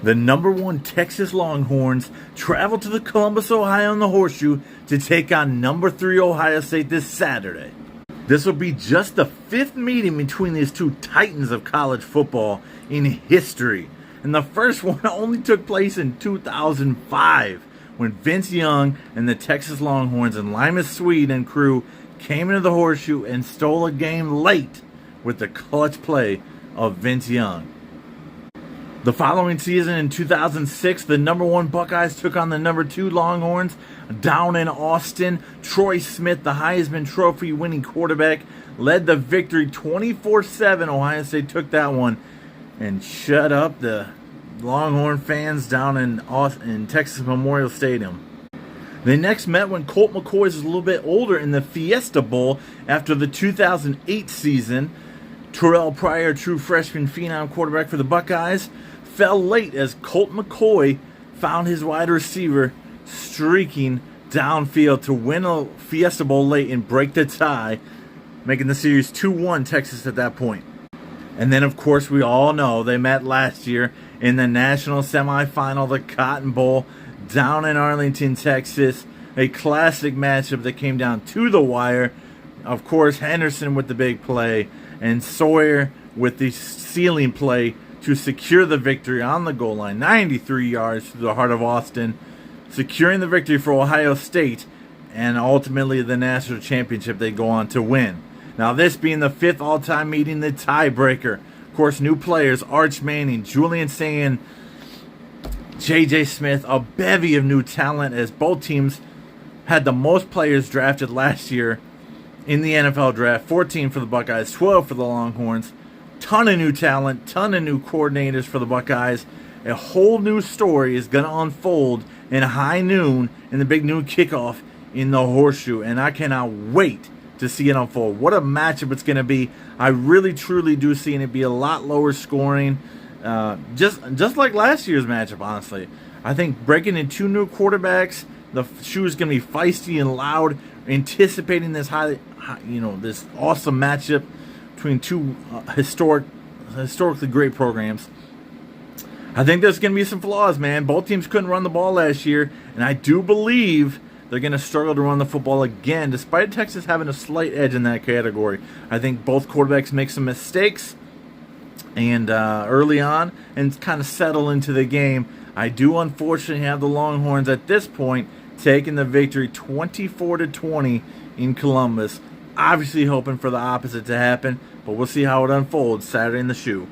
The number one Texas Longhorns travel to the Columbus, Ohio in the Horseshoe to take on number 3 Ohio State this Saturday. This will be just the 5th meeting between these two titans of college football in history. And the first one only took place in 2005 when Vince Young and the Texas Longhorns and Limas Sweed and crew came into the Horseshoe and stole a game late with the clutch play of Vince Young. The following season in 2006, the number 1 Buckeyes took on the number 2 Longhorns down in Austin. Troy Smith, the Heisman Trophy winning quarterback, led the victory 24-7. Ohio State took that one and shut up the Longhorn fans down in Texas Memorial Stadium. They next met when Colt McCoy was a little bit older in the Fiesta Bowl after the 2008 season. Terrell Pryor, true freshman phenom quarterback for the Buckeyes, fell late as Colt McCoy found his wide receiver streaking downfield to win a Fiesta Bowl late and break the tie, making the series 2-1 Texas at that point. And then, of course, we all know they met last year in the national semifinal, the Cotton Bowl, down in Arlington, Texas. A classic matchup that came down to the wire. Of course, Henderson with the big play and Sawyer with the ceiling play to secure the victory on the goal line, 93 yards through the heart of Austin, securing the victory for Ohio State and ultimately the national championship they go on to win. Now, this being the 5th all-time meeting, the tiebreaker. Of course, new players, Arch Manning, Julian Sand, J.J. Smith, a bevy of new talent as both teams had the most players drafted last year in the NFL draft. 14 for the Buckeyes, 12 for the Longhorns. Ton of new talent, ton of new coordinators for the Buckeyes. A whole new story is going to unfold in high noon in the big noon kickoff in the Horseshoe, and I cannot wait to see it unfold. What a matchup it's going to be. I really, truly do see it be a lot lower scoring, just like last year's matchup, honestly. I think breaking in 2 new quarterbacks, the shoe is going to be feisty and loud, anticipating this this awesome matchup between 2 historically great programs. I think there's going to be some flaws, man. Both teams couldn't run the ball last year, and I do believe they're going to struggle to run the football again, despite Texas having a slight edge in that category. I think both quarterbacks make some mistakes and early on and kind of settle into the game. I do unfortunately have the Longhorns at this point taking the victory 24-20 in Columbus. Obviously hoping for the opposite to happen, but we'll see how it unfolds Saturday in the Shoe.